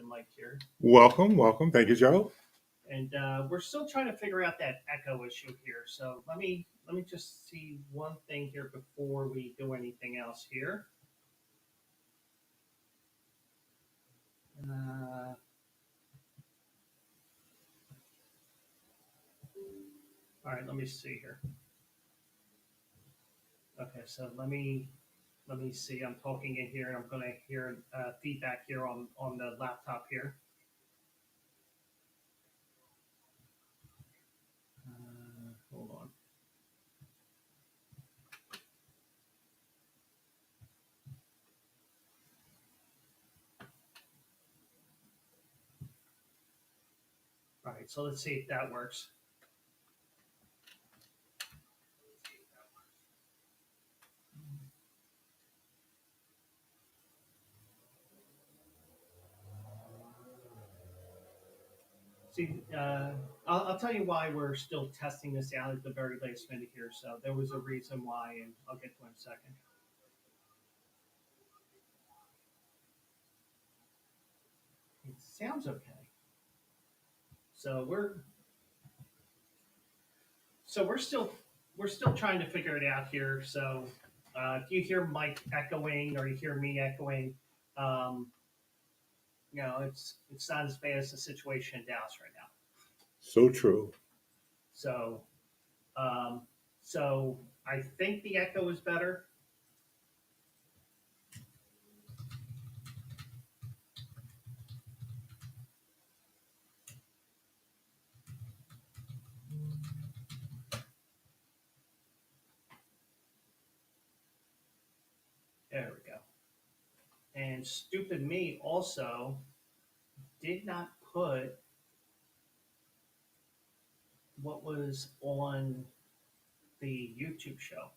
Mike here, Welcome, welcome. Thank you, Joe. and we're still trying to figure out that echo issue here. So let me just see one thing here before we do anything else here. Uh, all right, let me see here. Okay, so let me see. I'm talking in here, and I'm going to hear feedback here on the laptop here. Hold on. All right, so let's see if that works. See, I'll tell you why we're still testing this out at the very last minute here. So there was a reason why, and I'll get to it in a second. It sounds okay. So we're still trying to figure it out here. So if you hear Mike echoing or you hear me echoing, um, it's not as bad as the situation in Dallas right now. So true. So um, so I think the echo is better. There we go. And stupid me also did not put what was on the YouTube show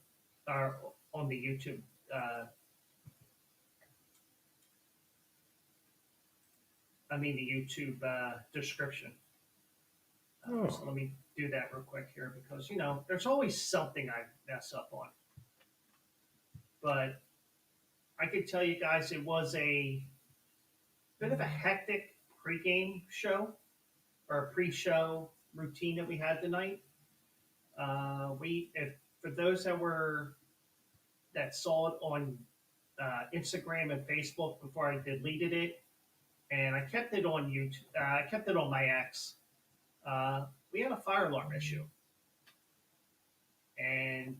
or on the YouTube. Uh, I mean the YouTube description. So Oh, let me do that real quick here because there's always something I mess up on. But I could tell you guys it was a bit of a hectic pregame show or a pre-show routine that we had tonight. We if for those that saw it on Instagram and Facebook before I deleted it, and I kept it on YouTube. I kept it on my X. We had a fire alarm issue, and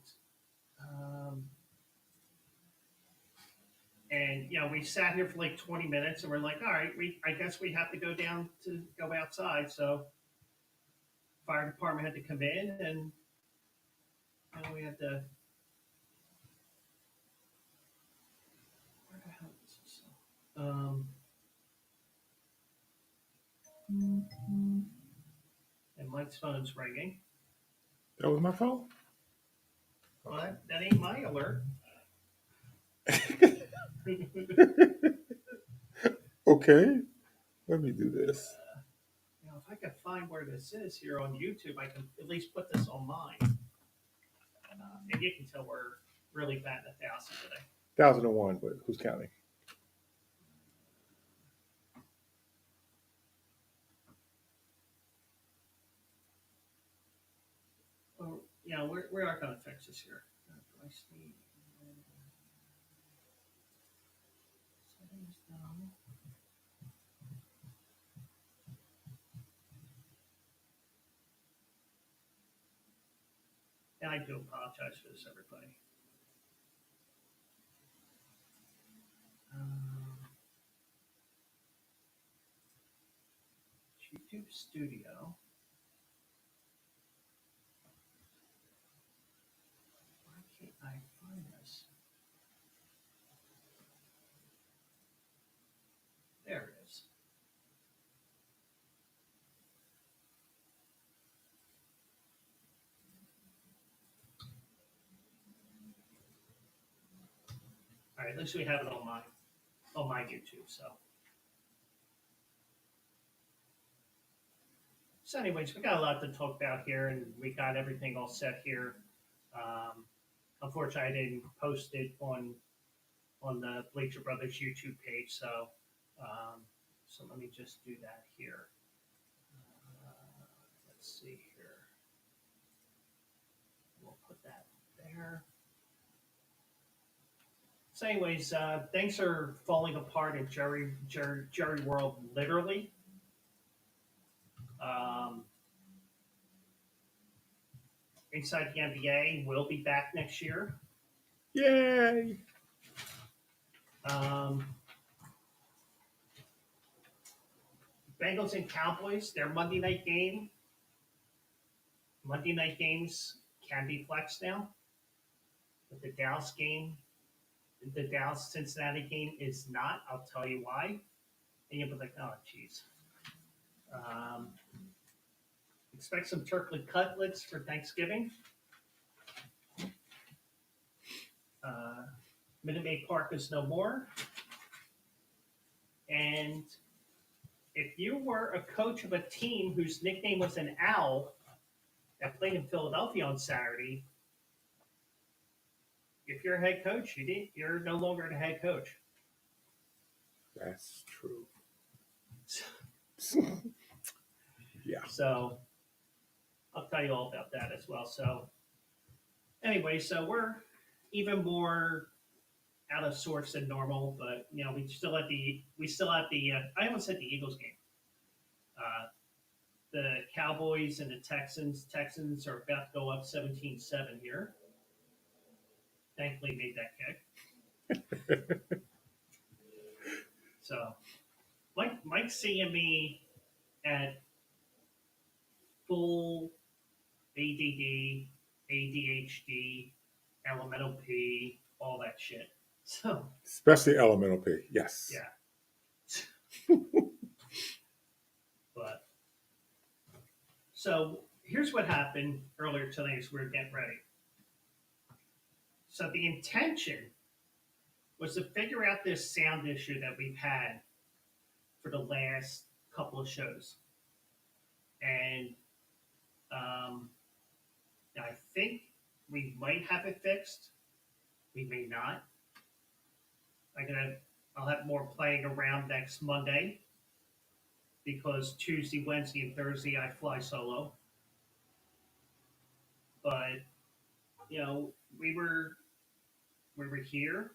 um, we sat here for like 20 minutes, and we're like, all right, I guess we have to go down to go outside. So fire department had to come in, and we had to. Where the hell is this? And Mike's phone's ringing. that was my fault? Well, that ain't my alert. Okay, let me do this. If I could find where this is here on YouTube, I can at least put this on mine. And you can tell we're really batting 1,000 today. 1001, but who's counting? Well, we are going to fix this here. Do I see settings? No. And I do apologize for this, everybody. YouTube Studio. Why can't I find this? There it is. All right, at least we have it on my YouTube. So anyways, we got a lot to talk about here, and we got everything all set here. Um, Unfortunately, I didn't post it on the Bleacher Brothers YouTube page, so So let me just do that here. Let's see here. We'll put that there. So, anyways, things are falling apart at Jerry World literally. Um, Inside the NBA will be back next year. Yay! Um, Bengals and Cowboys, their Monday night game. Monday night games can be flexed now. But the Dallas Cincinnati game is not. I'll tell you why. And you'll be like, oh, jeez. Expect some turkey cutlets for Thanksgiving. Minute Maid Park is no more. And if you were a coach of a team whose nickname was an owl that played in Philadelphia on Saturday, if you're a head coach, you're no longer the head coach. That's true. So, Yeah. So I'll tell you all about that as well. So anyway, so we're even more out of sorts than normal, but you know, we still have the I almost said the Eagles game. The Cowboys and the Texans are about to go up 17-7 here. Thankfully made that kick. So Mike's seeing me at full ADD, ADHD, elemental P, all that shit. So Especially elemental P. Yes. yeah. But so here's what happened earlier today as we were getting ready. So the intention was to figure out this sound issue that we've had for the last couple of shows. And I think we might have it fixed. We may not. I'll have more playing around next Monday because Tuesday, Wednesday, and Thursday I fly solo. But you know, we were here.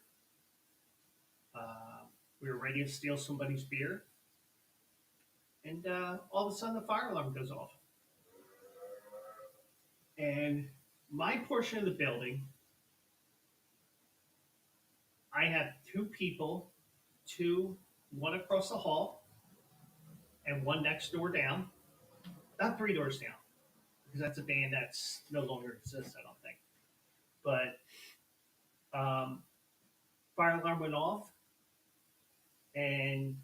We were ready to steal somebody's beer, and all of a sudden the fire alarm goes off. And my portion of the building, I have two people, one across the hall, and one next door down. Not three doors down, because that's a band that's no longer exists, I don't think. But fire alarm went off, and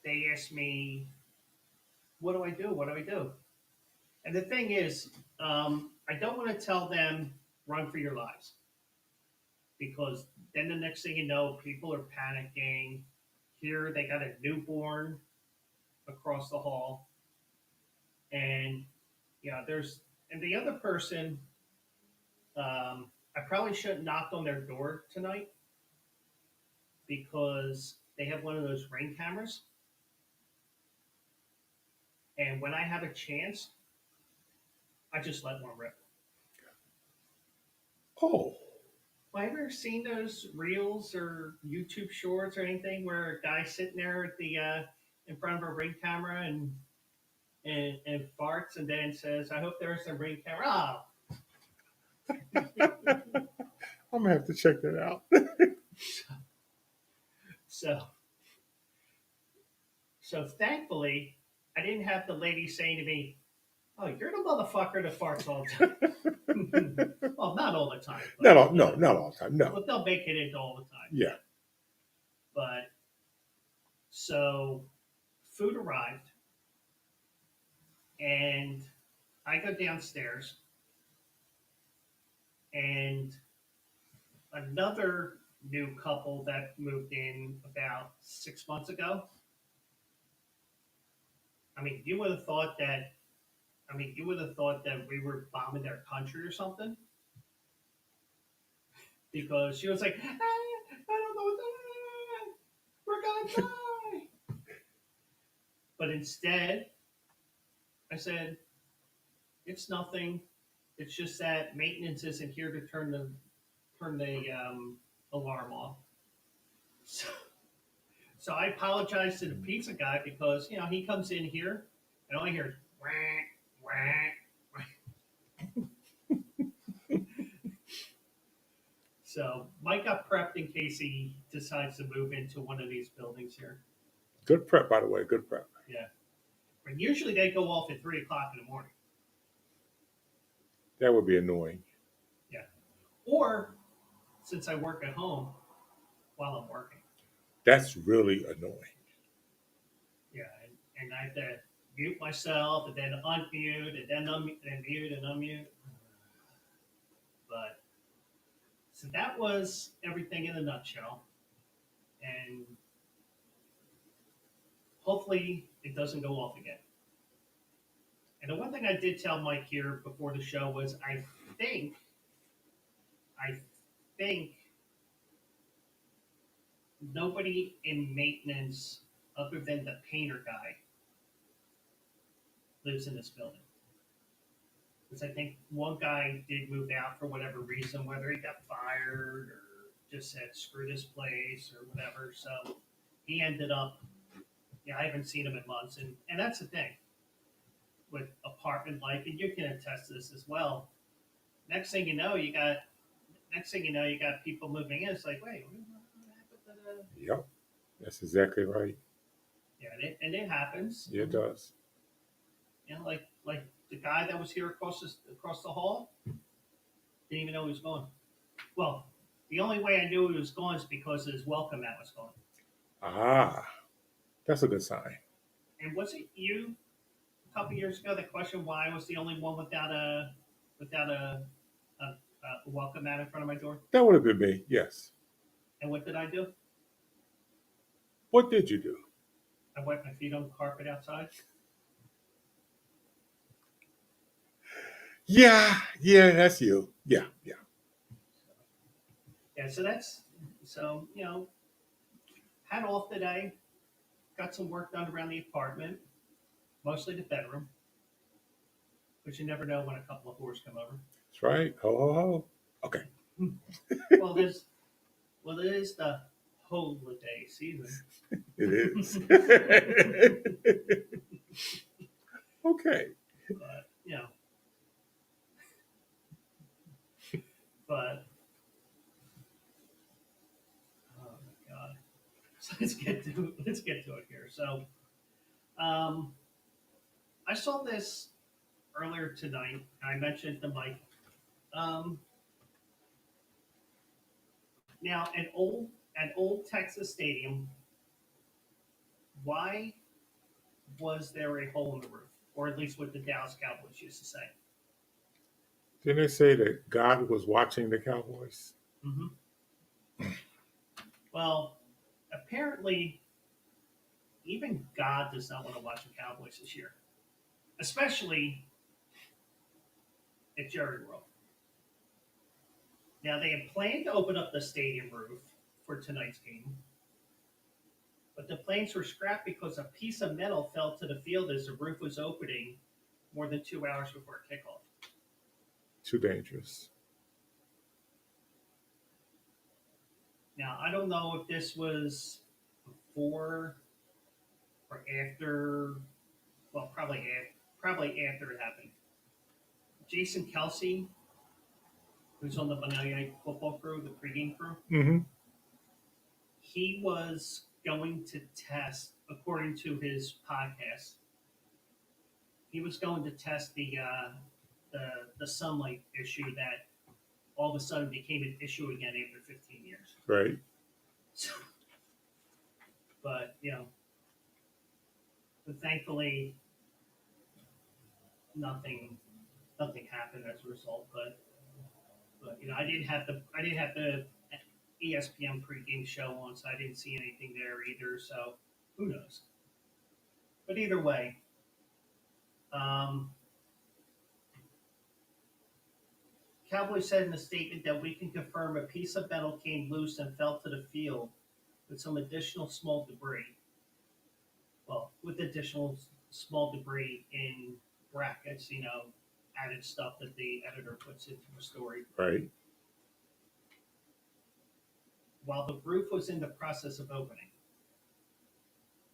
they asked me, "What do I do? What do I do?" And the thing is, I don't want to tell them run for your lives, because then the next thing you know, people are panicking. Here they got a newborn across the hall, and yeah, and the other person. I probably shouldn't knock on their door tonight because they have one of those ring cameras. And when I have a chance, I just let one rip. Oh. Well, have you ever seen those reels or YouTube shorts or anything where a guy's sitting there at the in front of a ring camera and farts and then says, "I hope there's a ring camera." Oh. I'm gonna have to check that out. So thankfully, I didn't have the lady saying to me, "Oh, you're the motherfucker that farts all the time." Well, not all the time. Not all the time. No. But they'll make it into all the time. Yeah. But so food arrived, and I go downstairs, and another new couple that moved in about 6 months ago. I mean, you would have thought that. I mean, you would have thought that we were bombing their country or something, because she was like, "I don't know, we're gonna die." But instead, I said, it's nothing. It's just that maintenance isn't here to turn the alarm off. So, so I apologized to the pizza guy because he comes in here and all I hear is whack whack. So Mike got prepped in case he decides to move into one of these buildings here. Good prep, by the way. Good prep. Yeah. But usually they go off at 3 o'clock in the morning. That would be annoying. Yeah. Or since I work at home while I'm working. That's really annoying. Yeah. And I have to mute myself and then unmute and then mute and unmute. But so that was everything in a nutshell. And hopefully it doesn't go off again. And the one thing I did tell Mike here before the show was I think nobody in maintenance other than the painter guy lives in this building. Because I think one guy did move out for whatever reason, whether he got fired or just said screw this place or whatever. So he ended up, I haven't seen him in months. And that's the thing with apartment life, and you can attest to this as well. Next thing you know, you got people moving in. It's like, wait, what happened to the... Yep. That's exactly right. Yeah, and it happens. Yeah, it does. Like the guy that was here across the hall didn't even know he was gone. Well, the only way I knew he was gone is because his welcome mat was gone. Ah, that's a good sign. And was it you a couple years ago that questioned why I was the only one without a welcome mat in front of my door? That would have been me, yes. And what did I do? What did you do? I wiped my feet on the carpet outside. Yeah, that's you. Yeah. Yeah, so had off today. Got some work done around the apartment, mostly the bedroom. But you never know when a couple of whores come over. That's right. Ho, ho, ho. Okay. Well, it is the holiday season. It is. Okay. But oh my god. So let's get to it here. So I saw this earlier tonight. I mentioned to Mike. Now an old Texas stadium. Why was there a hole in the roof, or at least what the Dallas Cowboys used to say? Didn't they say that God was watching the Cowboys? Mm-hmm. Well, apparently, even God does not want to watch the Cowboys this year, especially at Jerry World. Now, they had planned to open up the stadium roof for tonight's game, but the plans were scrapped because a piece of metal fell to the field as the roof was opening more than 2 hours before kickoff. Too dangerous. Now, I don't know if this was before or after, well, probably after it happened. Jason Kelsey, who's on the Bonelli football crew, the pregame crew, Mm-hmm. he was going to test, according to his podcast, he was going to test the sunlight issue that all of a sudden became an issue again after 15 years. Right. So, but but thankfully nothing happened as a result. But I didn't have the ESPN pregame show on, so I didn't see anything there either. So who knows? But either way, Cowboys said in a statement that we can confirm a piece of metal came loose and fell to the field with some additional small debris. well, with additional small debris in brackets, added stuff that the editor puts into a story. Right. While the roof was in the process of opening,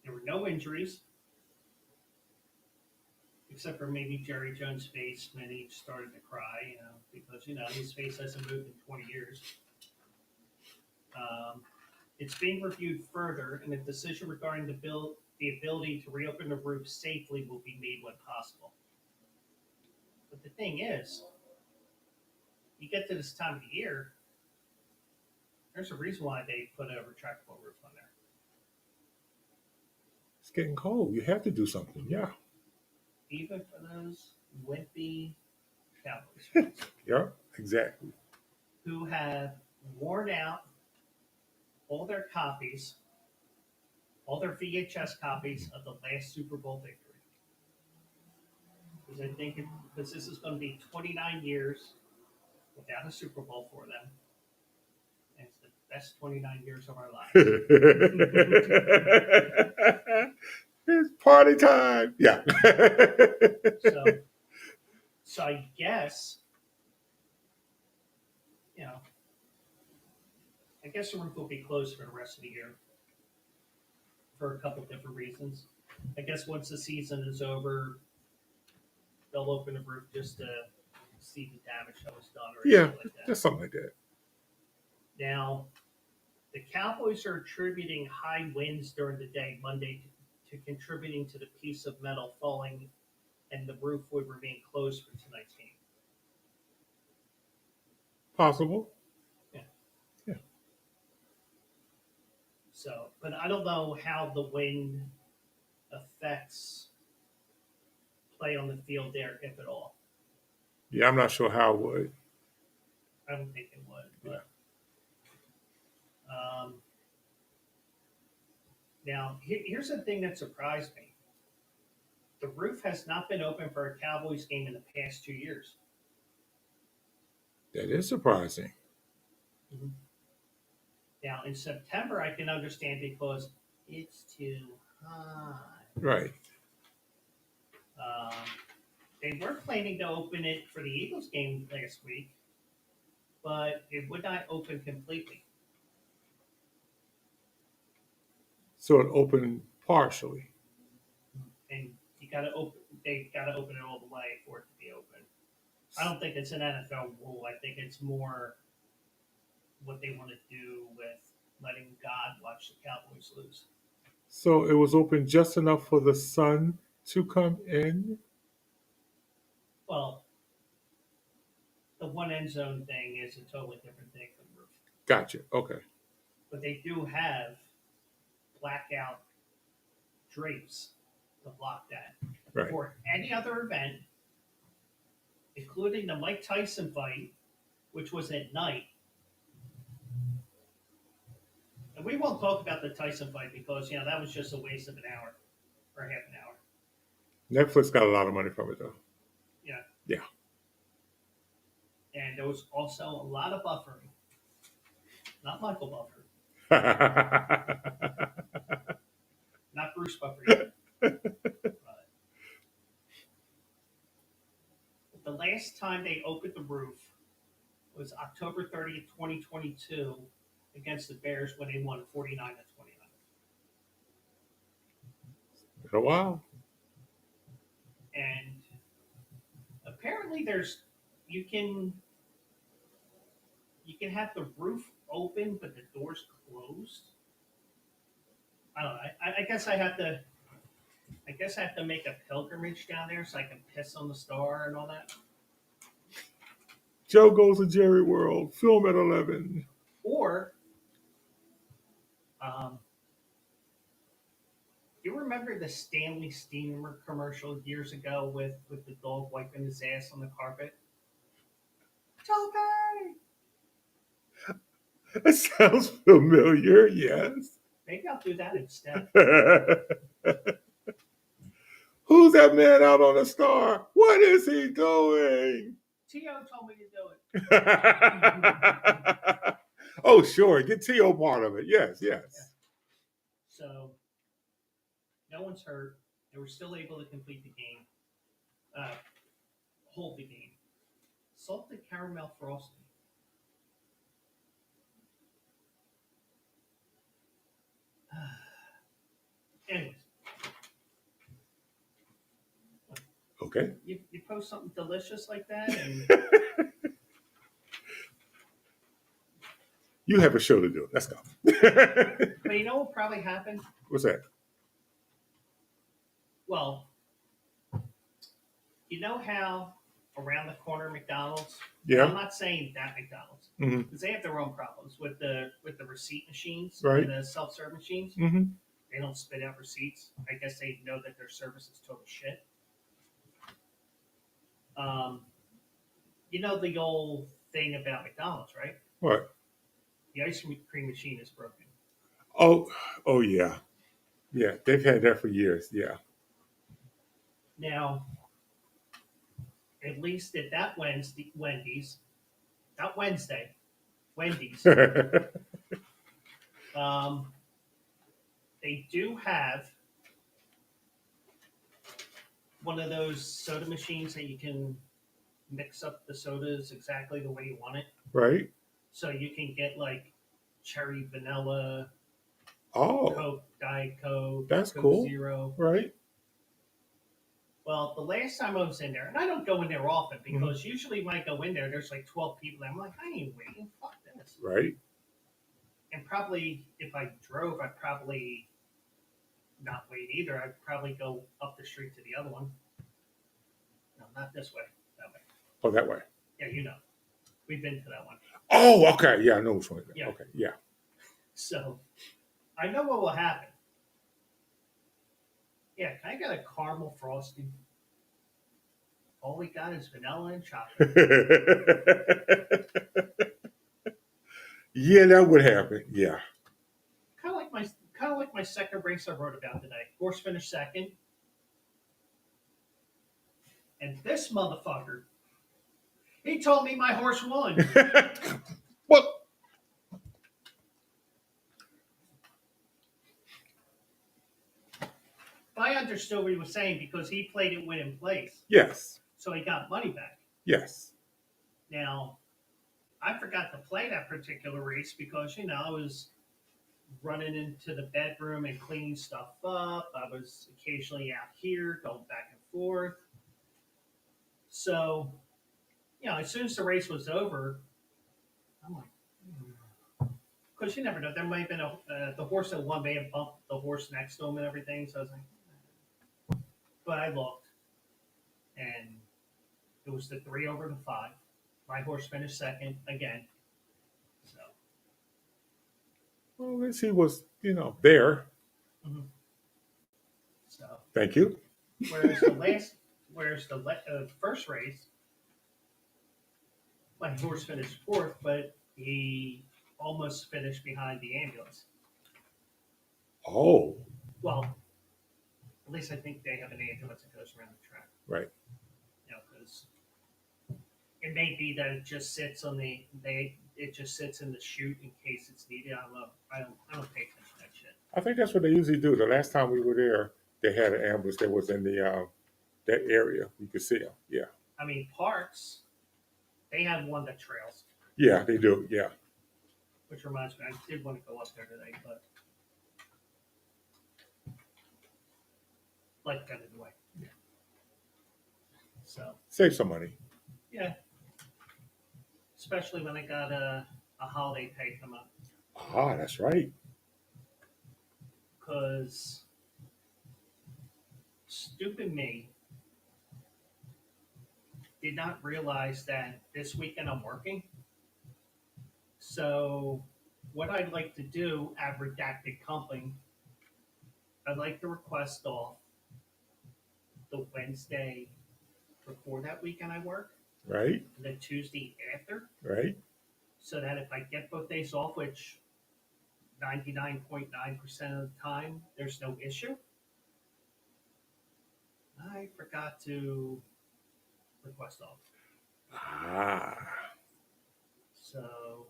there were no injuries, except for maybe Jerry Jones' face when he started to cry, because his face hasn't moved in 20 years. It's being reviewed further, and a decision regarding the ability to reopen the roof safely will be made when possible. But the thing is, you get to this time of the year, there's a reason why they put a retractable roof on there. It's getting cold. You have to do something. Yeah. Even for those wimpy Cowboys fans Yeah. Exactly. who have worn out all their copies, all their VHS copies of the last Super Bowl victory. Because this is going to be 29 years without a Super Bowl for them. And it's the best 29 years of our lives. It's party time. Yeah. So I guess, the roof will be closed for the rest of the year for a couple different reasons. I guess once the season is over, they'll open the roof just to see the damage that was done or Yeah. anything like that. Just something like that. Now, the Cowboys are attributing high winds during the day Monday to contributing to the piece of metal falling, and the roof would remain closed for tonight's game. Possible. So, but I don't know how the wind affects play on the field there, if at all. Yeah, I'm not sure how it would. I don't think it would. But, now, here's the thing that surprised me. The roof has not been open for a Cowboys game in the past 2 years. That is surprising. Mm-hmm. Now, in September, I can understand because it's too hot. Right. They were planning to open it for the Eagles game last week, but it would not open completely. So it opened partially. And they got to open it all the way for it to be open. I don't think it's an NFL rule. I think it's more what they want to do with letting God watch the Cowboys lose. So it was open just enough for the sun to come in? Well, the one end zone thing is a totally different thing from the roof. Gotcha. Okay. But they do have blackout drapes to block that. Right. For any other event, including the Mike Tyson fight, which was at night. And we won't talk about the Tyson fight because, that was just a waste of an hour or half an hour. Netflix got a lot of money from it, though. Yeah. Yeah. And there was also a lot of buffering. Not Michael Buffer. Not Bruce Buffer either. The last time they opened the roof was October 30th, 2022 against the Bears when they won 49-29. Been a while. And apparently you can have the roof open but the doors closed. I don't know. I guess I have to make a pilgrimage down there so I can piss on the star and all that. Joe goes to Jerry World. Film at 11. Or, you remember the Stanley Steamer commercial years ago with the dog wiping his ass on the carpet? Toby! That sounds familiar, yes. Maybe I'll do that instead. Who's that man out on the star? What is he doing? T.O. told me to do it. Oh, sure. Get T.O. part of it. Yes. So, No one's hurt. They were still able to complete the game, hold the game. Salted caramel frosting. Anyways, Okay. you post something delicious like that, and You have a show to do. Let's go. but you know what probably happened? What's that? Well, you know how around the corner McDonald's. Yeah. I'm not saying that McDonald's Mm-hmm. because they have their own problems with the receipt machines Right. and the self-serve machines. Mm-hmm. They don't spit out receipts. I guess they know that their service is total shit. You know the old thing about McDonald's, right? What? The ice cream machine is broken. Oh yeah. Yeah. They've had that for years. Yeah. Now, at least at that Wendy's, they do have one of those soda machines that you can mix up the sodas exactly the way you want it. Right. So you can get like cherry vanilla, Oh, Coke, Diet Coke, that's Coke cool. Zero. Right. Well, the last time I was in there, and I don't go in there often because usually when I go in there, there's like 12 people. And I'm like, I ain't waiting. Fuck this. Right. And probably if I drove, I'd probably not wait either. I'd probably go up the street to the other one. No, not this way. That way. Oh, that way. Yeah, you know. We've been to that one. Oh, okay. Yeah, I know which one. Yeah. Okay. Yeah. So I know what will happen. Yeah, can I get a caramel frosting? All we got is vanilla and chocolate. Yeah, that would happen. Yeah. Kind of like my second race I wrote about today. Horse finished second, and this motherfucker, he told me my horse won. What? I understood what he was saying because he played it win in place, Yes. so he got money back. Yes. Now, I forgot to play that particular race because I was running into the bedroom and cleaning stuff up. I was occasionally out here going back and forth. So, as soon as the race was over, I'm like, because you never know. There might have been the horse that won may have bumped the horse next to him and everything. So I was like, but I looked, and it was the 3 over the 5. My horse finished second again. So. Well, at least he was, there. Mm-hmm. So. Thank you. Whereas the first race, my horse finished 4th, but he almost finished behind the ambulance. Oh. Well, at least I think they have an ambulance that goes around the track. Right. Because it may be that it just sits in the chute in case it's needed. I don't know. I don't pay attention to that shit. I think that's what they usually do. The last time we were there, they had an ambulance that was in the that area. You could see them. Yeah. I mean, parks, they have one that trails. Yeah, they do. Yeah. Which reminds me, I did want to go up there today, but life got in the way. Yeah. So Save some money. yeah, especially when I got a holiday pay come up. Ah, that's right. Because stupid me did not realize that this weekend I'm working. So what I'd like to do at Redacted Company, I'd like to request off the Wednesday before that weekend I work, Right. and the Tuesday after, Right. so that if I get both days off, which 99.9% of the time there's no issue, I forgot to request off. Ah. So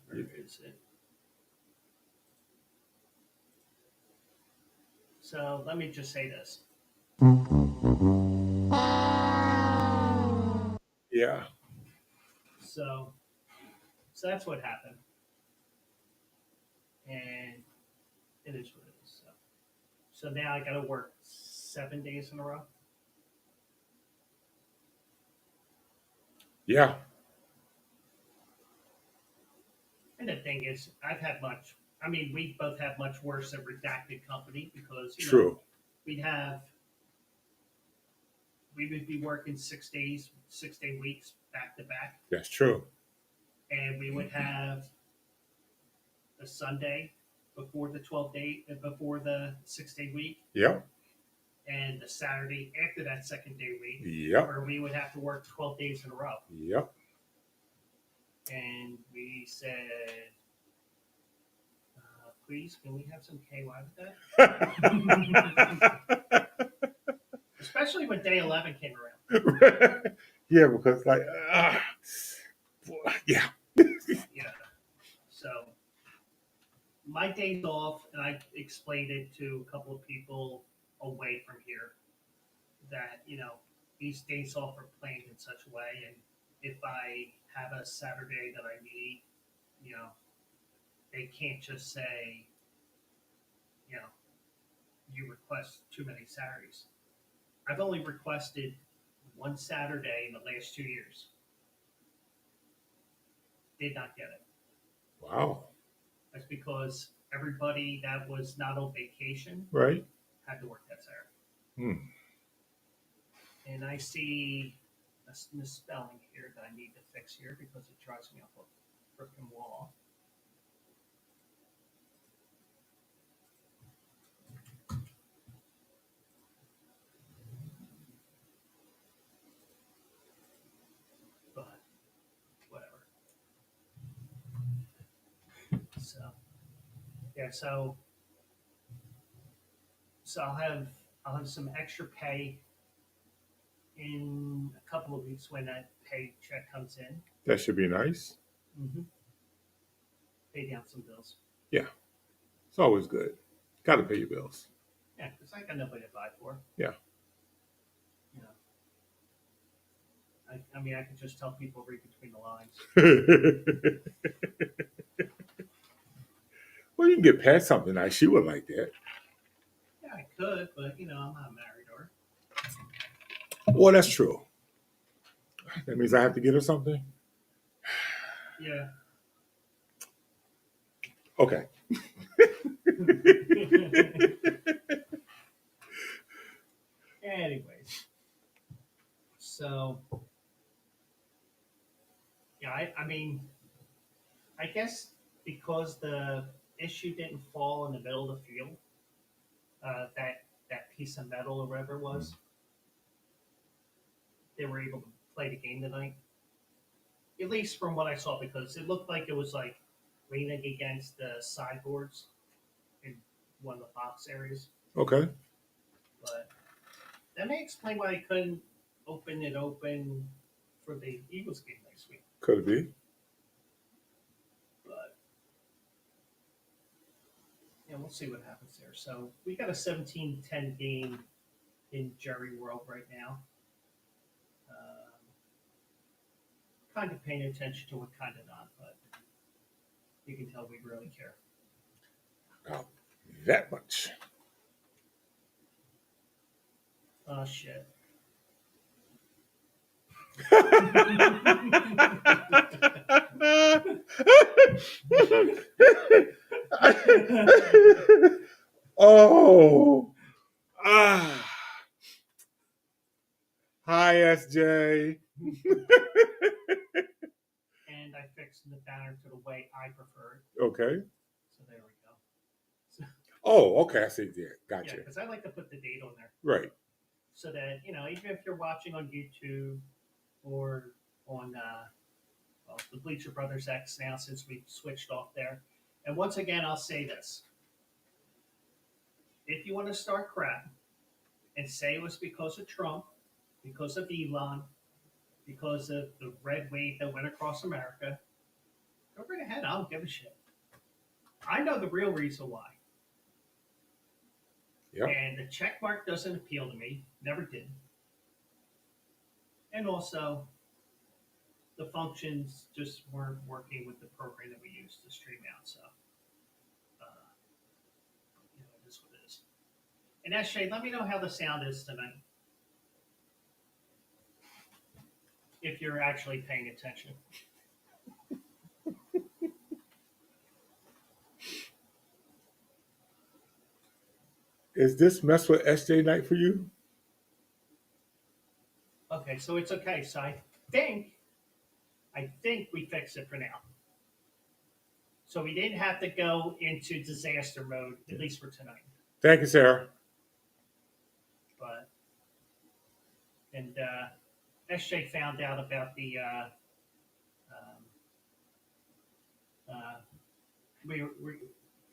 where is it? So let me just say this. Yeah. So, so that's what happened, and it is what it is. So now I got to work 7 days in a row. Yeah. And the thing is, I've had much. I mean, we both had much worse at Redacted Company because True. we'd have we would be working 6 days, 6 day weeks back to back, That's true. and we would have a Sunday before the 12 day before the 6 day week, Yep. and the Saturday after that second day week, Yep. where we would have to work 12 days in a row. Yep. And we said, please, can we have some KY with that? Especially when day 11 came around. Yeah, because like, yeah. Yeah. So my days off, and I explained it to a couple of people away from here that, these days off are planned in such a way. And if I have a Saturday that I need, you know, they can't just say, you know, you request too many Saturdays. I've only requested one Saturday in the last 2 years. Did not get it. Wow. That's because everybody that was not on vacation Right. had to work that Saturday. Hmm. And I see a misspelling here that I need to fix here because it drives me up a freaking wall. But whatever. So yeah, so I'll have some extra pay in a couple of weeks when that paycheck comes in. That should be nice. Mm-hmm. Pay down some bills. Yeah. It's always good. Got to pay your bills. Yeah, because I got nobody to buy for. Yeah. You know, I mean, I could just tell people read between the lines. Well, you can get Pat something nice. She would like that. Yeah, I could, but I'm not married to her. Well, that's true. That means I have to get her something. Yeah. Okay. Anyways, so yeah, I mean, I guess because the issue didn't fall in the middle of the field, that piece of metal or whatever it was, they were able to play the game tonight. At least from what I saw, because it looked like it was like leaning against the sideboards in one of the box areas. Okay. But that may explain why I couldn't open it open for the Eagles game next week. Could it be? But yeah, we'll see what happens there. So we got a 17-10 game in Jerry World right now. Kind of paying attention to it, kind of not, but you can tell we really care. Oh, that much. Oh, shit. Oh. Ah. Hi, SJ. And I fixed the banner to the way I prefer it. Okay. So there we go. So, Oh, okay. I see. Yeah, gotcha. yeah, because I like to put the date on there. Right. So that, even if you're watching on YouTube or on the Bleacher Brothers X now, since we switched off there. And once again, I'll say this. If you want to start crap and say it was because of Trump, because of Elon, because of the red wave that went across America, go right ahead. I don't give a shit. I know the real reason why. Yep. And the check mark doesn't appeal to me. Never did. And also, the functions just weren't working with the program that we used to stream out. So, it is what it is. And SJ, let me know how the sound is tonight. If you're actually paying attention. Is this mess with SJ night for you? Okay, so it's okay. So think we fixed it for now. So we didn't have to go into disaster mode, at least for tonight. Thank you, Sarah. But SJ found out about the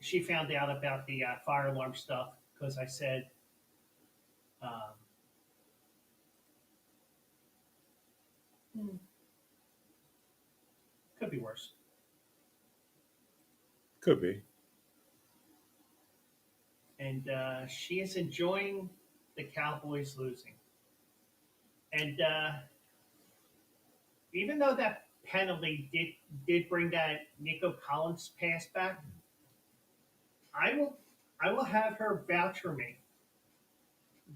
she found out about the fire alarm stuff because I said could be worse. Could be. And she is enjoying the Cowboys losing. And even though that penalty did bring that Nico Collins pass back, I will have her vouch for me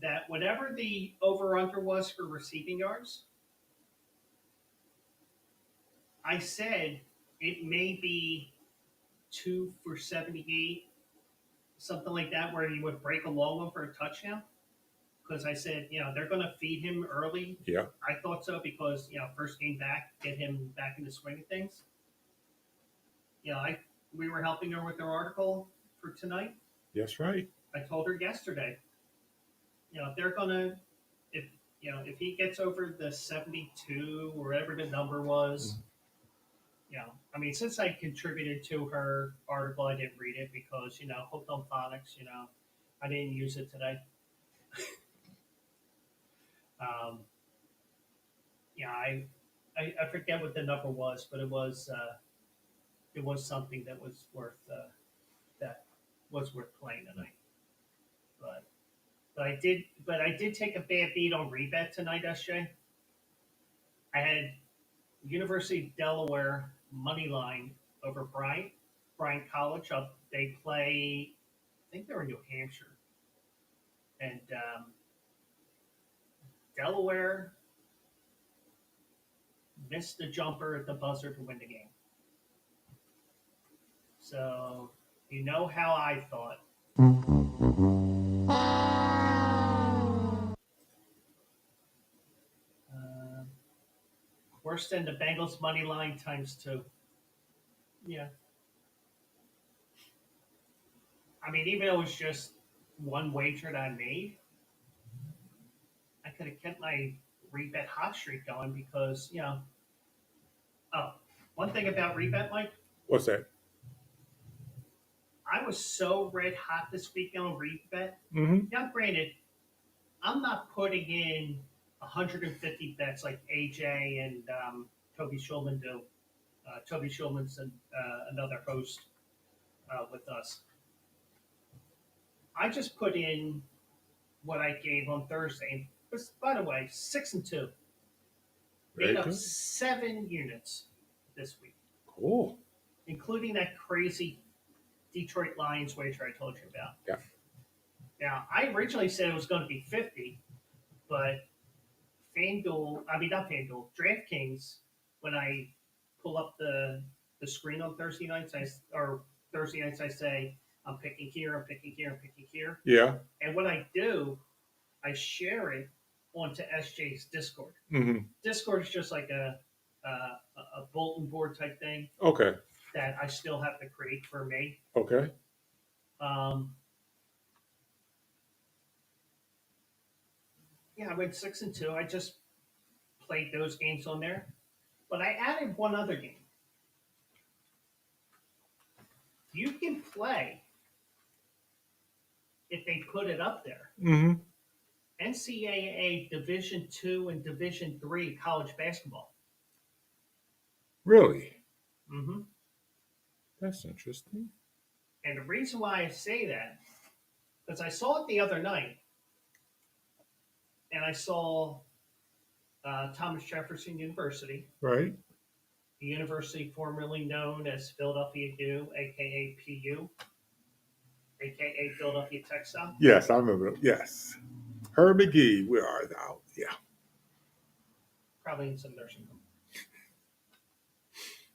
that whatever the over under was for receiving yards, I said it may be 2 for 78, something like that, where he would break a long one for a touchdown. Because I said, they're going to feed him early. Yeah. I thought so because, first game back, get him back in the swing of things. We were helping her with her article for tonight. That's right. I told her yesterday, if they're going to, if he gets over the 72 or whatever the number was, since I contributed to her article, I didn't read it because, hooked on phonics, I didn't use it today. I forget what the number was, but it was something that was worth playing tonight. But I did take a bad beat on rebet tonight, SJ. I had University of Delaware money line over Bryant College. They play, I think they're in New Hampshire, and Delaware missed the jumper at the buzzer to win the game. So how I thought. Worse than the Bengals money line times 2. Yeah. Even though it was just one wager that I made, I could have kept my rebet hot streak going because, Oh, one thing about rebet, Mike. What's that? I was so red hot this weekend on rebet. Mm-hmm. Now, granted, I'm not putting in 150 bets like AJ and Toby Schulman do. Toby Schulman's another host with us. I just put in what I gave on Thursday. By the way, 6-2. Made up 7 units this week. Cool. Including that crazy Detroit Lions wager I told you about. Yeah. Now, I originally said it was going to be 50, but DraftKings, when I pull up the screen on Thursday nights, I say, I'm picking here, I'm picking here, I'm picking here. Yeah. And what I do, I share it onto SJ's Discord. Mm-hmm. Discord is just like a bulletin board type thing. Okay. That I still have to create for me. Okay. I went 6-2. I just played those games on there, but I added one other game. You can play if they put it up there. Mm-hmm. NCAA Division II and Division III college basketball. Really? Mm-hmm. That's interesting. And the reason why I say that Because I saw it the other night, and I saw Thomas Jefferson University, Right? the university formerly known as Philadelphia U, aka PU, aka Philadelphia Textile. Yes, I remember. Yes. Herb McGee, where are thou? Yeah. Probably in some nursing home.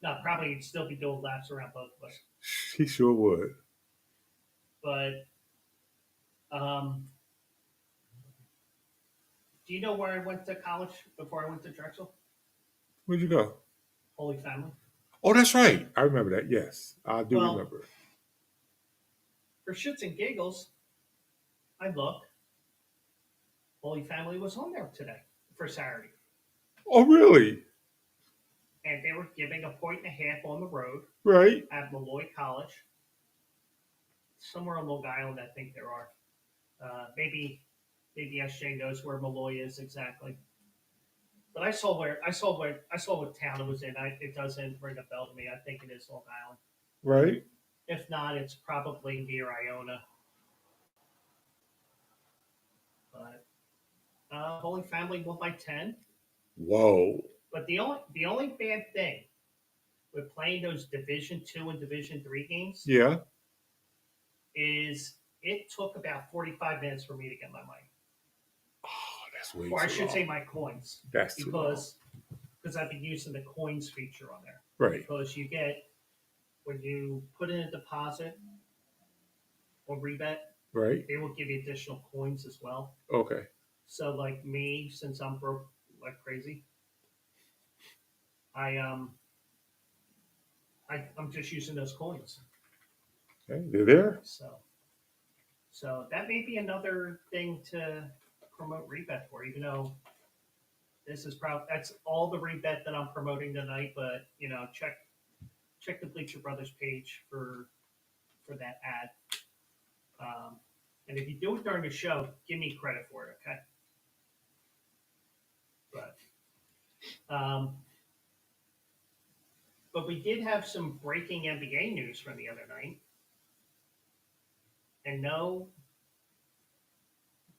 No, probably he'd still be doing laps around both of us. He sure would. But do you know where I went to college before I went to Drexel? Where'd you go? Holy Family. Oh, that's right. I remember that. Yes, I do Well, remember. For shits and giggles, I looked. Holy Family was on there today for Saturday. Oh, really? And they were giving a point and a half on the road Right. at Malloy College. Somewhere on Long Island, I think there are. Maybe SJ knows where Malloy is exactly. But I saw what town it was in. It doesn't ring a bell to me. I think it is Long Island. Right. If not, it's probably near Iona. But Holy Family won by 10. Whoa. But the only bad thing with playing those Division II and Division III games Yeah. is it took about 45 minutes for me to get my money. Oh, that's way Or I too should long. say my coins. That's too long. Because I've been using the coins feature on there. Right. Because you get, when you put in a deposit or rebet, Right. they will give you additional coins as well. Okay. So like me, since I'm broke like crazy, I'm just using those coins. Okay. They're there. So that may be another thing to promote rebet for, even though this is that's all the rebet that I'm promoting tonight. But check the Bleacher Brothers page for that ad. And if you do it during the show, give me credit for it, okay? But we did have some breaking NBA news from the other night. And no,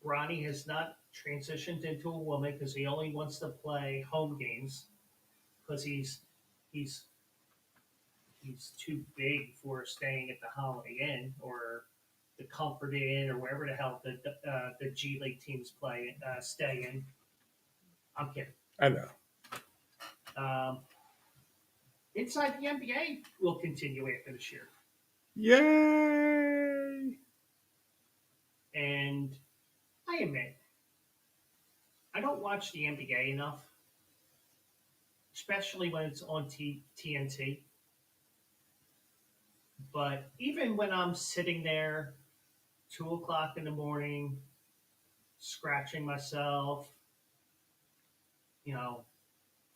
Bronny has not transitioned into a woman because he only wants to play home games because he's too big for staying at the Holiday Inn or the Comfort Inn or wherever the hell the G League teams stay in. I'm kidding. I know. Inside the NBA will continue after this year. Yay! And I admit, I don't watch the NBA enough, especially when it's on TNT. But even when I'm sitting there, 2:00 in the morning, scratching myself,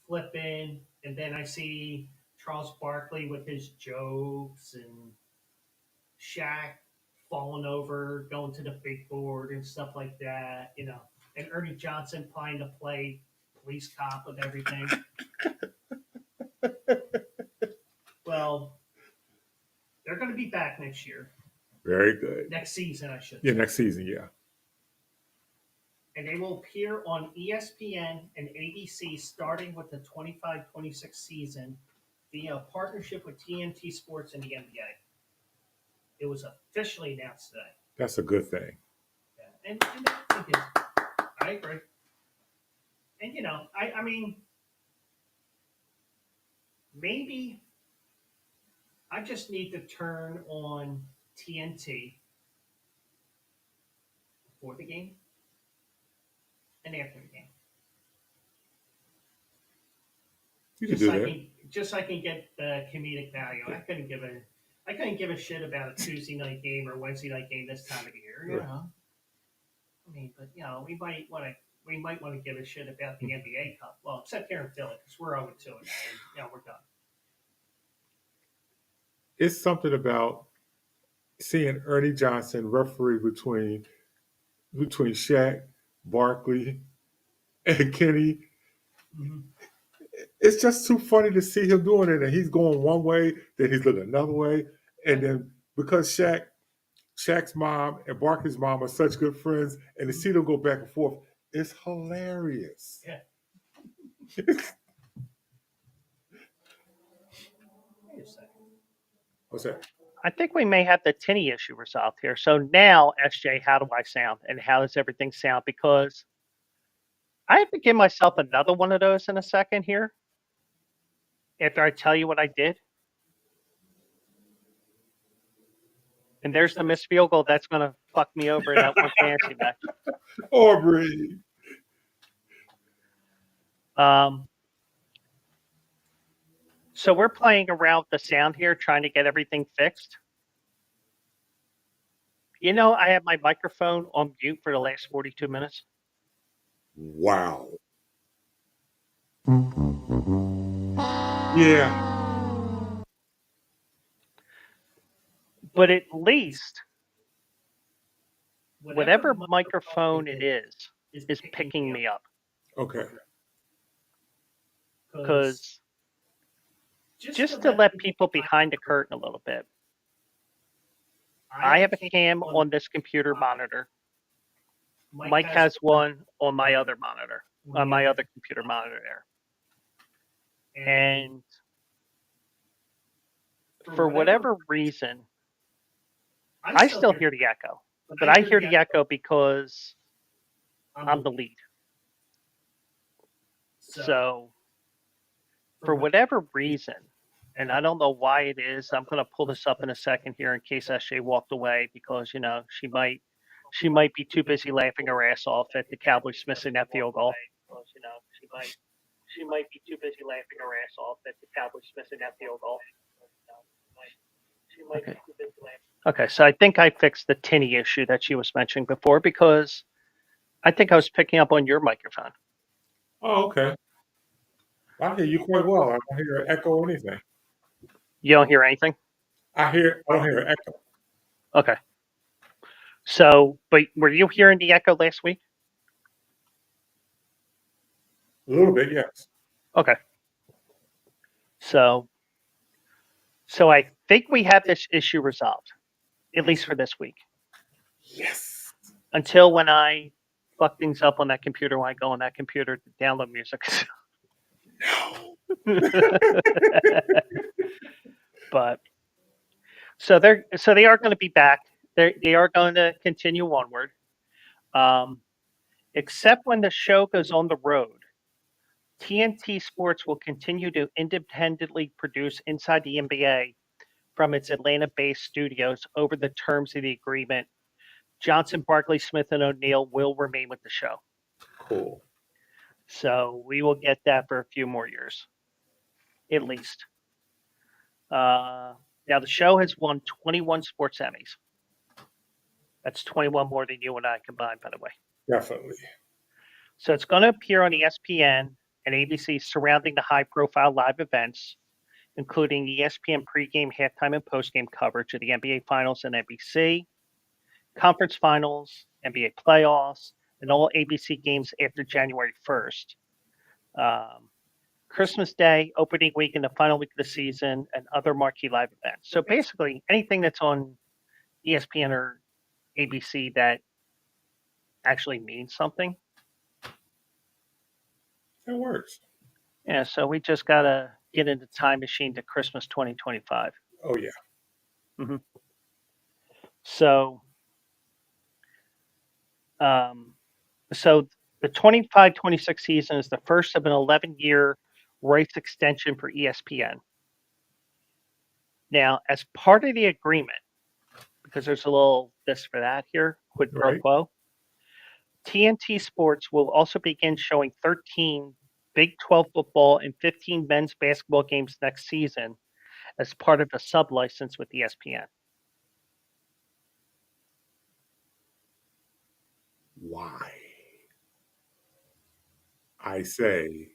flipping, and then I see Charles Barkley with his jokes and Shaq falling over, going to the big board and stuff like that, and Ernie Johnson trying to play police cop with everything. Well, they're going to be back next year. Very good. Next season, I should say. Yeah, next season, yeah. And they will appear on ESPN and ABC starting with the 25-26 season via a partnership with TNT Sports and the NBA. It was officially announced today. That's a good thing. Yeah. And I agree. And, I mean, maybe I just need to turn on TNT before the game and after the game. You can do that. Just so I can get the comedic value. I couldn't give a shit about a Tuesday night game or Wednesday night game this time of the year. Right. I mean, but we might want to give a shit about the NBA Cup. Well, except here in Philly because we're 0-2 and we're done. It's something about seeing Ernie Johnson referee between Shaq, Barkley, and Kenny. Mm-hmm. It's just too funny to see him doing it, and he's going one way, then he's looking another way, and then because Shaq Shaq's mom and Barkley's mom are such good friends, and to see them go back and forth, it's hilarious. Yeah. Wait a second. What's that? I think we may have the tinny issue resolved here. So now, SJ, how do I sound and how does everything sound? Because I have to give myself another one of those in a second here after I tell you what I did. And there's the missed field goal that's going to fuck me over in that one fantasy match. Aubrey. So we're playing around with the sound here, trying to get everything fixed. You know, I have my microphone on mute for the last 42 minutes. Wow. Yeah. But at least whatever microphone it is picking me up. Okay. Because just to let people behind the curtain a little bit, I have a cam on this computer monitor. Mike has one on my other monitor, on my other computer monitor there. And for whatever reason, I still hear the echo. But I hear the echo because I'm the lead. So for whatever reason, and I don't know why it is, I'm going to pull this up in a second here in case SJ walked away because, you know, she might be too busy laughing her ass off at the Cowboys missing that field goal. Because, you know, she might be too busy laughing her ass off at the Cowboys missing that field goal. Okay. Okay, so I think I fixed the tinny issue that she was mentioning before because I think I was picking up on your microphone. Oh, okay. I hear you quite well. I don't hear an echo or anything. You don't hear anything? I don't hear an echo. Okay. So, but were you hearing the echo last week? A little bit, yes. Okay. So I think we have this issue resolved, at least for this week. Yes. Until when I fuck things up on that computer, when I go on that computer to download music. No. But so they are going to be back. They are going to continue onward. Except when the show goes on the road, TNT Sports will continue to independently produce Inside the NBA from its Atlanta-based studios over the terms of the agreement. Johnson, Barkley, Smith, and O'Neal will remain with the show. Cool. So we will get that for a few more years, at least. Now, the show has won 21 sports Emmys. That's 21 more than you and I combined, by the way. Definitely. So it's going to appear on ESPN and ABC surrounding the high-profile live events, including ESPN pregame, halftime, and postgame coverage of the NBA Finals and NBC, conference finals, NBA playoffs, and all ABC games after January 1st. Christmas Day, opening week, and the final week of the season, and other marquee live events. So basically, anything that's on ESPN or ABC that actually means something. That works. Yeah, so we just got to get into time machine to Christmas 2025. Oh, yeah. Mm-hmm. So the 25-26 season is the first of an 11-year rights extension for ESPN. Now, as part of the agreement, because there's a little this for that here, quid pro quo, TNT Sports will also begin showing 13 Big 12 football and 15 men's basketball games next season as part of a sub-license with ESPN. Why? I say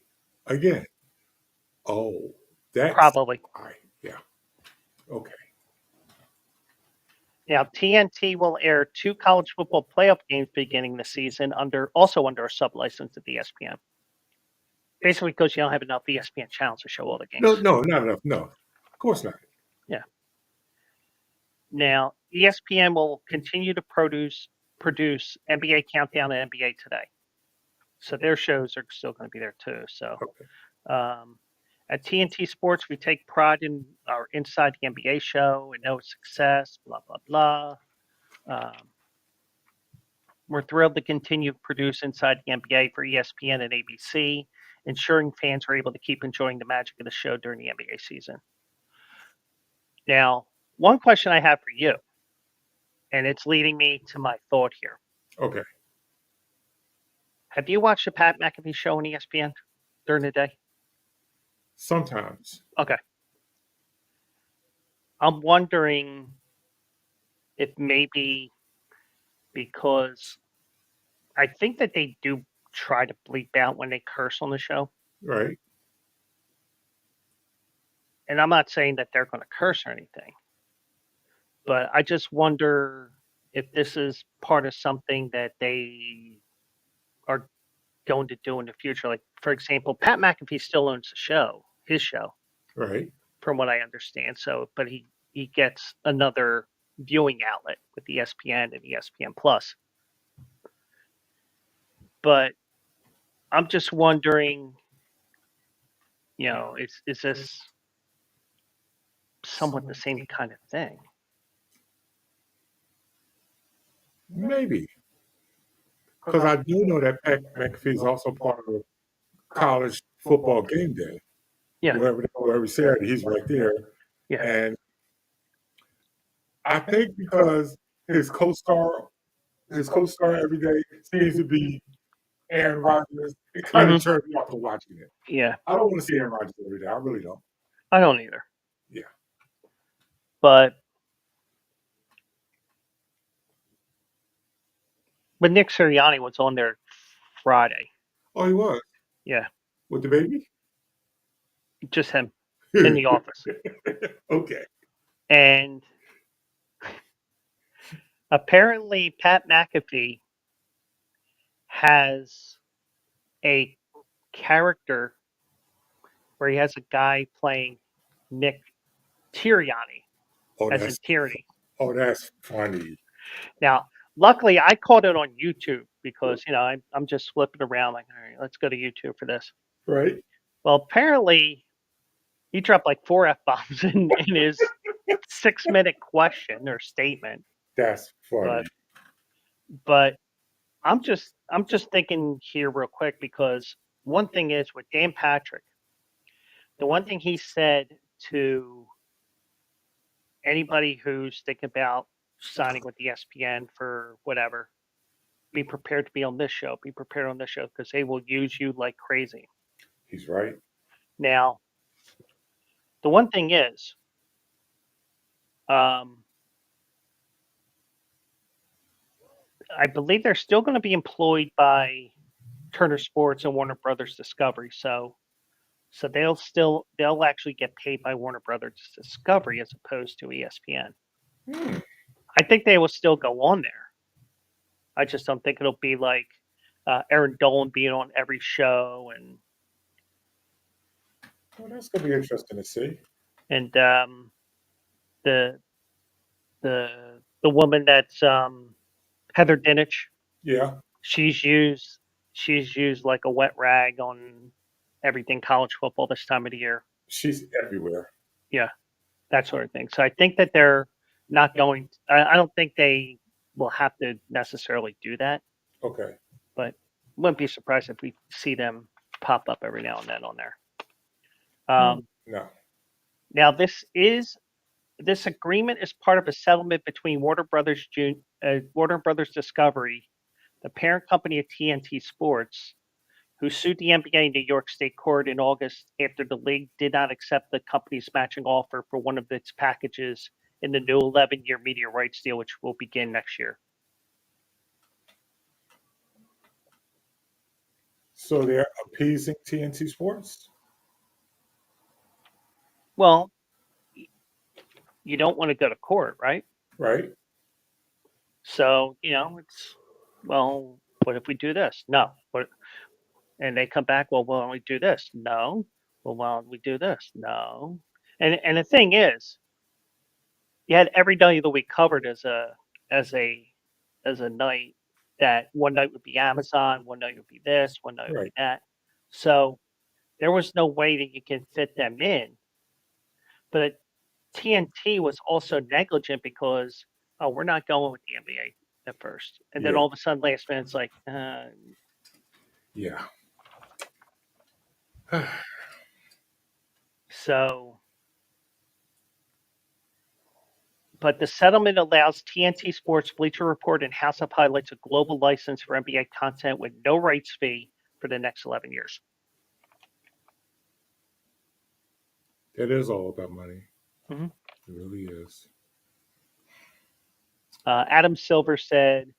again. Oh, that's probably. Why. Yeah. Okay. Now, TNT will air 2 college football playoff games beginning the season also under a sub-license at ESPN. Basically, because you don't have enough ESPN channels to show all the games. No, not enough. No, of course not. Yeah. Now, ESPN will continue to produce NBA Countdown and NBA Today. So their shows are still going to be there too. So Okay. at TNT Sports, we take pride in our Inside the NBA show and know its success, blah, blah, blah. We're thrilled to continue to produce Inside the NBA for ESPN and ABC, ensuring fans are able to keep enjoying the magic of the show during the NBA season. Now, one question I have for you, and it's leading me to my thought here. Okay. Have you watched the Pat McAfee show on ESPN during the day? Sometimes. Okay. I'm wondering if maybe because I think that they do try to bleep out when they curse on the show. Right. And I'm not saying that they're going to curse or anything, but I just wonder if this is part of something that they are going to do in the future. Like, for example, Pat McAfee still owns the show, his show, Right. from what I understand. So, but he gets another viewing outlet with ESPN and ESPN Plus. But I'm just wondering, is this somewhat the same kind of thing? Maybe. Because I do know that Pat McAfee is also part of college football game day. Yeah. Wherever Saturday, he's right there. Yeah. And I think because his co-star every day seems to be Aaron Rodgers, it kind of turned me off to watching it. Yeah. I don't want to see Aaron Rodgers every day. I really don't. I don't either. Yeah. But Nick Sirianni was on there Friday. Oh, he was? Yeah. With the baby? Just him in the office. Okay. And apparently Pat McAfee has a character where he has a guy playing Nick Sirianni as in tyranny. Oh, that's funny. Now, luckily, I caught it on YouTube because I'm just flipping around like, all right, let's go to YouTube for this. Right. Well, apparently, he dropped like 4 F-bombs in his 6-minute question or statement. That's funny. But I'm just thinking here real quick because one thing is with Dan Patrick, the one thing he said to anybody who's thinking about signing with ESPN for whatever, be prepared to be on this show. Be prepared on this show because they will use you like crazy. He's right. Now, the one thing is, I believe they're still going to be employed by Turner Sports and Warner Brothers Discovery. So they'll actually get paid by Warner Brothers Discovery as opposed to ESPN. I think they will still go on there. I just don't think it'll be like Aaron Dolan being on every show and. Well, that's gonna be interesting to see. And the woman that's Heather Dinich. Yeah. She's used like a wet rag on everything college football this time of the year. She's everywhere. Yeah, that sort of thing. So I think that they're not going. I don't think they will have to necessarily do that. Okay. But wouldn't be surprised if we see them pop up every now and then on there. No. Now this agreement is part of a settlement between Warner Brothers Discovery, the parent company of TNT Sports, who sued the NBA in New York State Court in August after the league did not accept the company's matching offer for one of its packages in the new 11-year media rights deal, which will begin next year. So they're appeasing TNT Sports? Well, you don't want to go to court, right? Right. So, it's, well, what if we do this? No. And they come back, well, why don't we do this? No. Well, why don't we do this? No. And the thing is, you had every night of the week covered as a night. That one night would be Amazon, one night would be this, one night would be Right. that. So there was no way that you can fit them in. But TNT was also negligent because we're not going with the NBA at first, and then Yeah. all of a sudden last minute it's like Yeah. so. But the settlement allows TNT Sports, Bleacher Report, and House of Highlights a global license for NBA content with no rights fee for the next 11 years. It is all about money. Mhm. It really is. Adam Silver said,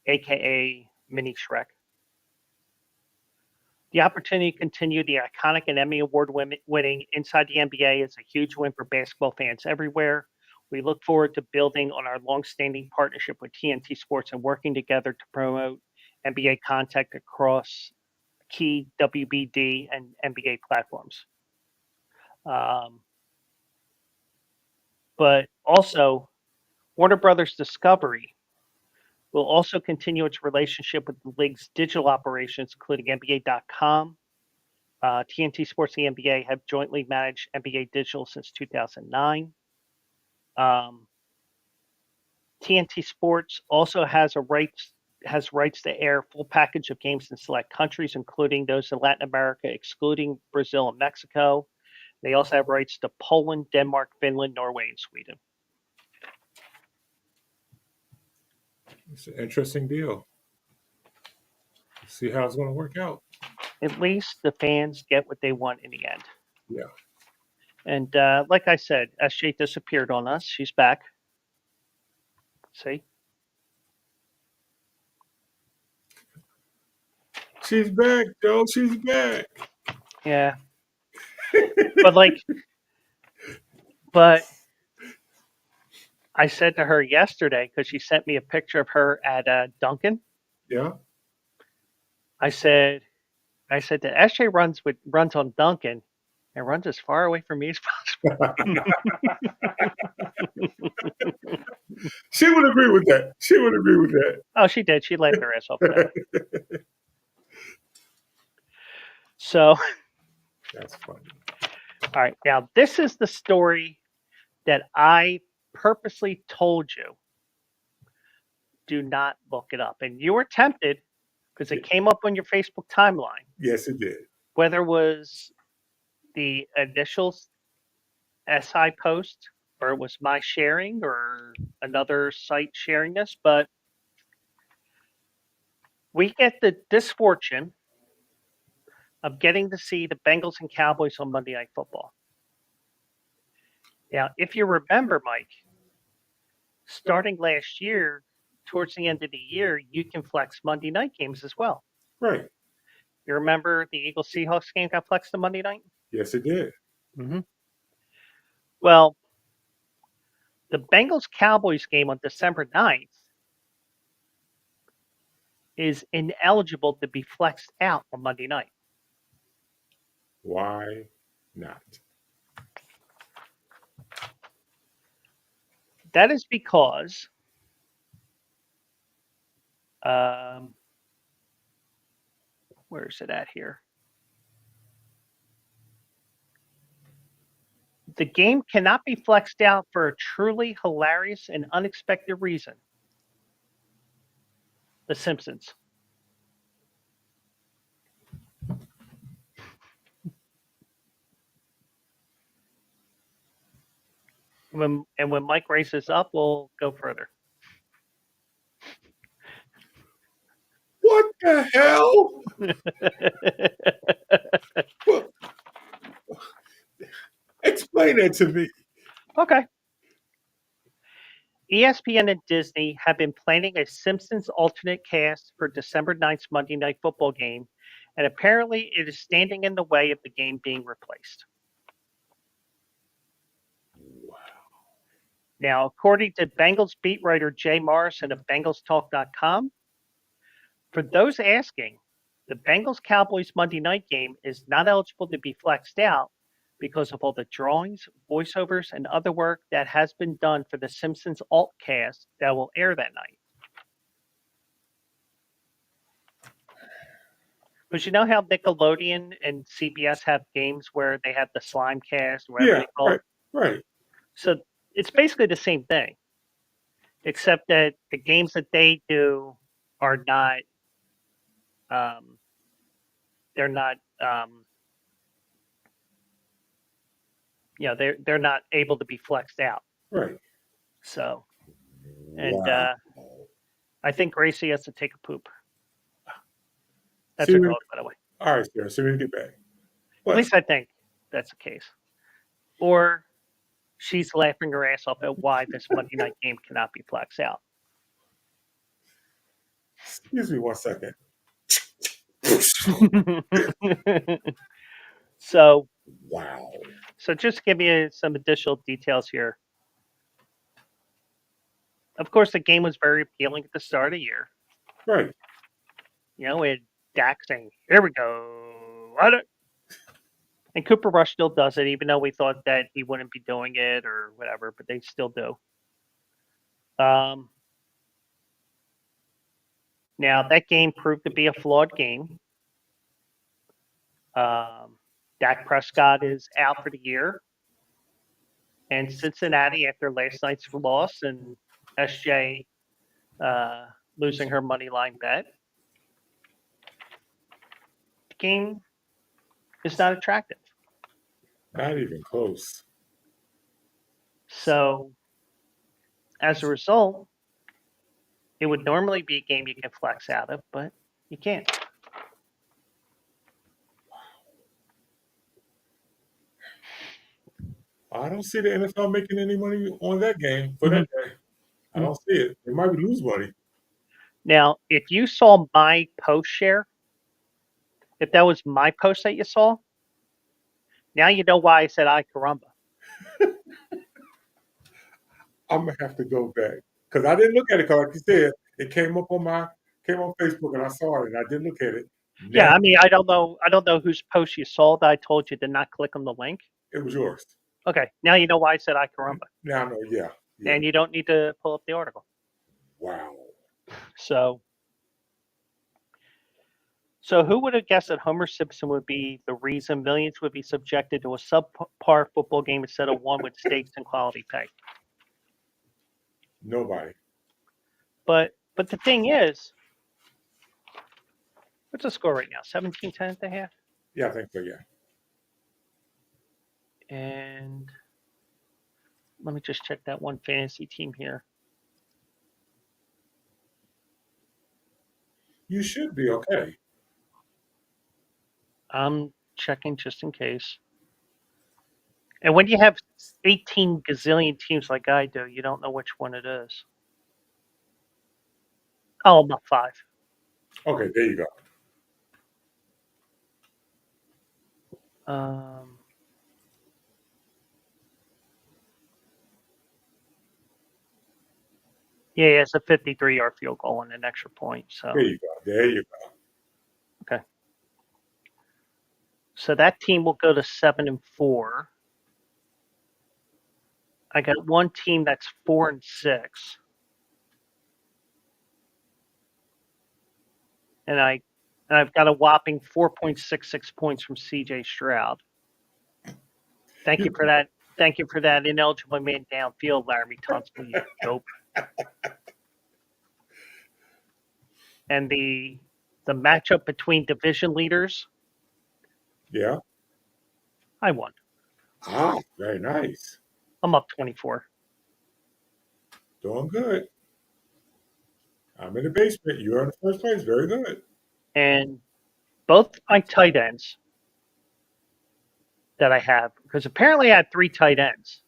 aka Mini Shrek, the opportunity to continue the iconic and Emmy Award winning Inside the NBA is a huge win for basketball fans everywhere. We look forward to building on our long-standing partnership with TNT Sports and working together to promote NBA content across key WBD and NBA platforms. But also, Warner Brothers Discovery will also continue its relationship with the league's digital operations, including NBA.com. TNT Sports and the NBA have jointly managed NBA Digital since 2009. TNT Sports also has rights to air full package of games in select countries, including those in Latin America, excluding Brazil and Mexico. They also have rights to Poland, Denmark, Finland, Norway, and Sweden. It's an interesting deal. See how it's going to work out. At least the fans get what they want in the end. Yeah. And like I said, SJ disappeared on us. She's back. See? She's back, Joe. She's back. Yeah. But I said to her yesterday, because she sent me a picture of her at Dunkin'. Yeah. I said that SJ runs on Dunkin' and runs as far away from me as possible. She would agree with that. She would agree with that. Oh, she did. She laughed her ass off at that. So, That's funny. all right. Now, this is the story that I purposely told you. Do not look it up. And you were tempted because it came up on your Facebook timeline. Yes, it did. Whether it was the initial SI post or it was my sharing or another site sharing this, but we get the misfortune of getting to see the Bengals and Cowboys on Monday Night Football. Now, if you remember, Mike, starting last year, towards the end of the year, you can flex Monday night games as well. Right. You remember the Eagles Seahawks game got flexed to Monday night? Yes, it did. Mm-hmm. Well, the Bengals Cowboys game on December 9th is ineligible to be flexed out on Monday night. Why not? That is because where is it at here? The game cannot be flexed out for a truly hilarious and unexpected reason. The Simpsons. When Mike races up, we'll go further. What the hell? Well, explain that to me. Okay. ESPN and Disney have been planning a Simpsons alternate cast for December 9th's Monday Night Football game, and apparently it is standing in the way of the game being replaced. Wow. Now, according to Bengals beat writer Jay Morrison of BengalsTalk.com, for those asking, the Bengals Cowboys Monday night game is not eligible to be flexed out because of all the drawings, voiceovers, and other work that has been done for the Simpsons altcast that will air that night. Because you know how Nickelodeon and CBS have games where they have the slime cast, whatever Yeah, they call it? right. So it's basically the same thing, except that the games that they do are not, they're not, they're not able to be flexed out. Right. So, and Wow. I think Gracie has to take a poop. That's See her when- dog, by the way. All right, Sarah. So we get back. At But least I think that's the case. Or she's laughing her ass off at why this Monday night game cannot be flexed out. excuse me 1 second. So Wow. just give me some additional details here. Of course, the game was very appealing at the start of the year. Right. You know, we had Dak saying, "Here we go." And Cooper Rush still does it, even though we thought that he wouldn't be doing it or whatever, but they still do. Now, that game proved to be a flawed game. Dak Prescott is out for the year. And Cincinnati, after last night's loss and SJ losing her money line bet, the game is not attractive. Not even close. So, as a result, it would normally be a game you can flex out of, but you can't. I don't see the NFL making any money on that game for that day. I don't see it. They might lose money. Now, if you saw my post share, if that was my post that you saw, now you know why I said "ay caramba." I'm gonna have to go back because I didn't look at it. Because like you said, it came on Facebook and I saw it and I didn't look at it. Yeah, Now, I mean, I don't know whose post you saw that I told you to not click on the link. it was yours. Okay, now you know why I said "ay caramba," Now I know. Yeah. and you don't need to pull up the article. Wow. So who would have guessed that Homer Simpson would be the reason millions would be subjected to a subpar football game instead of one with stakes and quality pay? Nobody. But the thing is, what's the score right now? 17-10 at the half? Yeah, I think so. Yeah. And let me just check that one fantasy team here. You should be okay. I'm checking just in case. And when you have 18 gazillion teams like I do, you don't know which one it is. Oh, I'm up 5. Okay, there you go. Yeah, it's a 53-yard field goal and an extra point. So There you go. There you go. okay. So that team will go to 7-4. I got one team that's 4-6. And I've got a whopping 4.66 points from CJ Stroud. Thank you for that. Thank you for that ineligible man downfield, Laramie Tunsil, you dope. And the matchup between division leaders, Yeah. I won. Ah, very nice. I'm up 24. Doing good. I'm in the basement. You're in the first place. Very good. And both my tight ends that I have, because apparently I had 3 tight ends.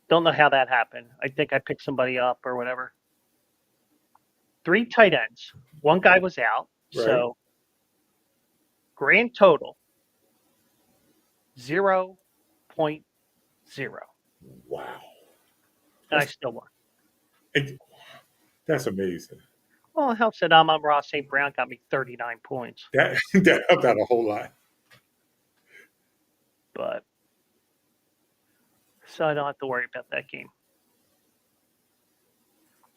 Don't know how that happened. I think I picked somebody up or whatever. 3 tight ends. One guy was out. Right. So grand total 0.0. Wow. And I still won. That's amazing. Well, it helps that Amon-Ra St. Brown got me 39 points. That helped out a whole lot. But So I don't have to worry about that game.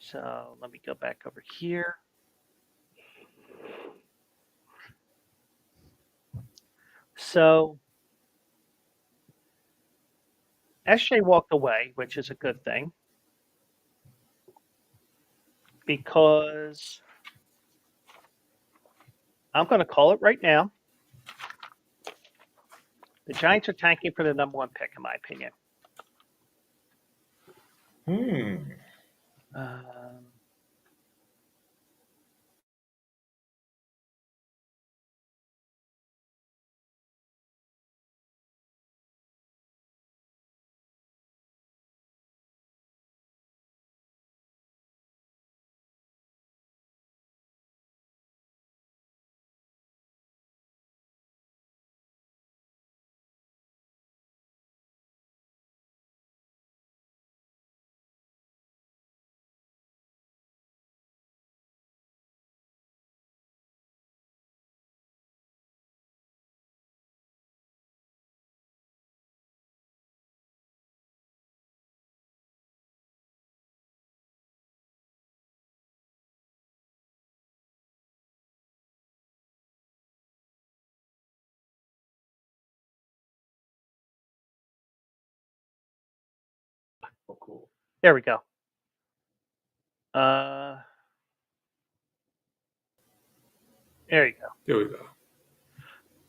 So let me go back over here. So SJ walked away, which is a good thing, because I'm going to call it right now. The Giants are tanking for the number 1 pick, in my opinion. Oh, cool. There we go. There you go. There we go.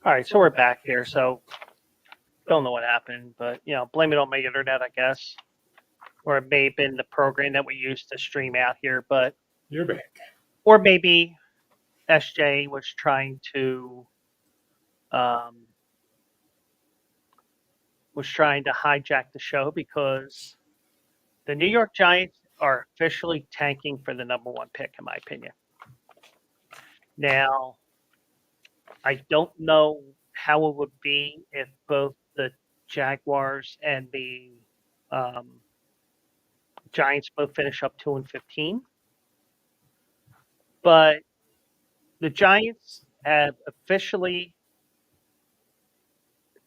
All right, so we're back here. So don't know what happened, but blame it on my internet, I guess, or it may have been the program that we used to stream out here. But You're back. or maybe SJ was trying to hijack the show, because the New York Giants are officially tanking for the number 1 pick, in my opinion. Now, I don't know how it would be if both the Jaguars and the Giants both finish up 2-15, but the Giants have officially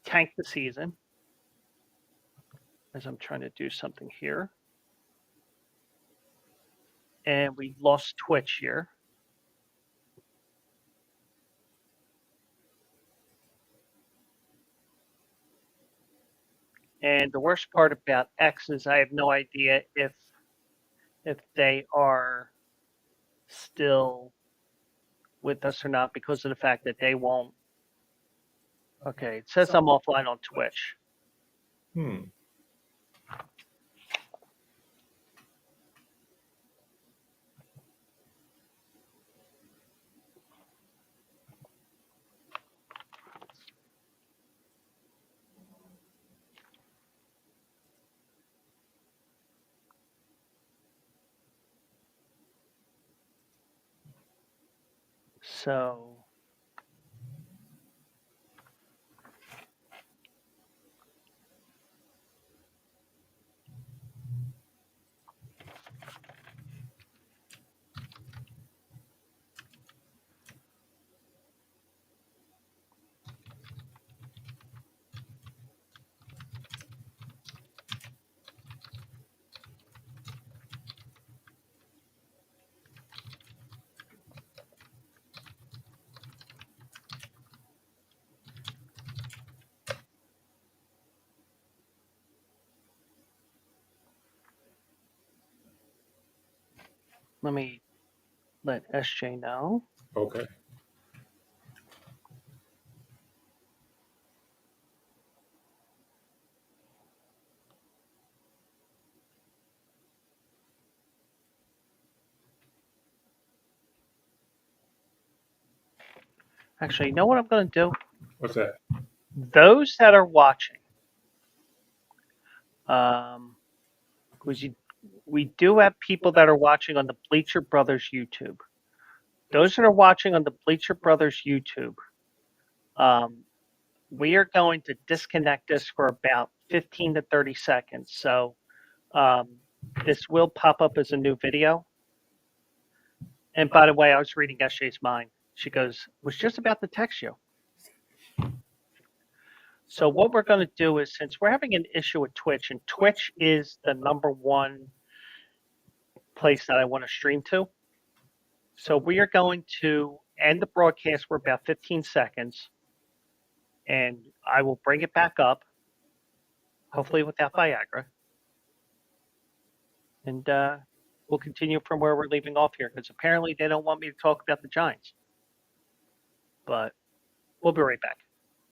tanked the season. As I'm trying to do something here, and we lost Twitch here. And the worst part about X is I have no idea if they are still with us or not, because of the fact that they won't. Okay, it says I'm offline on Twitch. So let me let SJ know. Okay. Actually, you know what I'm going to do? What's that? Those that are watching, because we do have people that are watching on the Bleacher Brothers YouTube. Those that are watching on the Bleacher Brothers YouTube, we are going to disconnect this for about 15 to 30 seconds. So this will pop up as a new video. And by the way, I was reading SJ's mind. She goes, was just about to text you. So what we're going to do is, since we're having an issue with Twitch, and Twitch is the #1 place that I want to stream to, so we are going to end the broadcast for about 15 seconds, and I will bring it back up, hopefully without Viagra, and we'll continue from where we're leaving off here, because apparently they don't want me to talk about the Giants. But we'll be right back.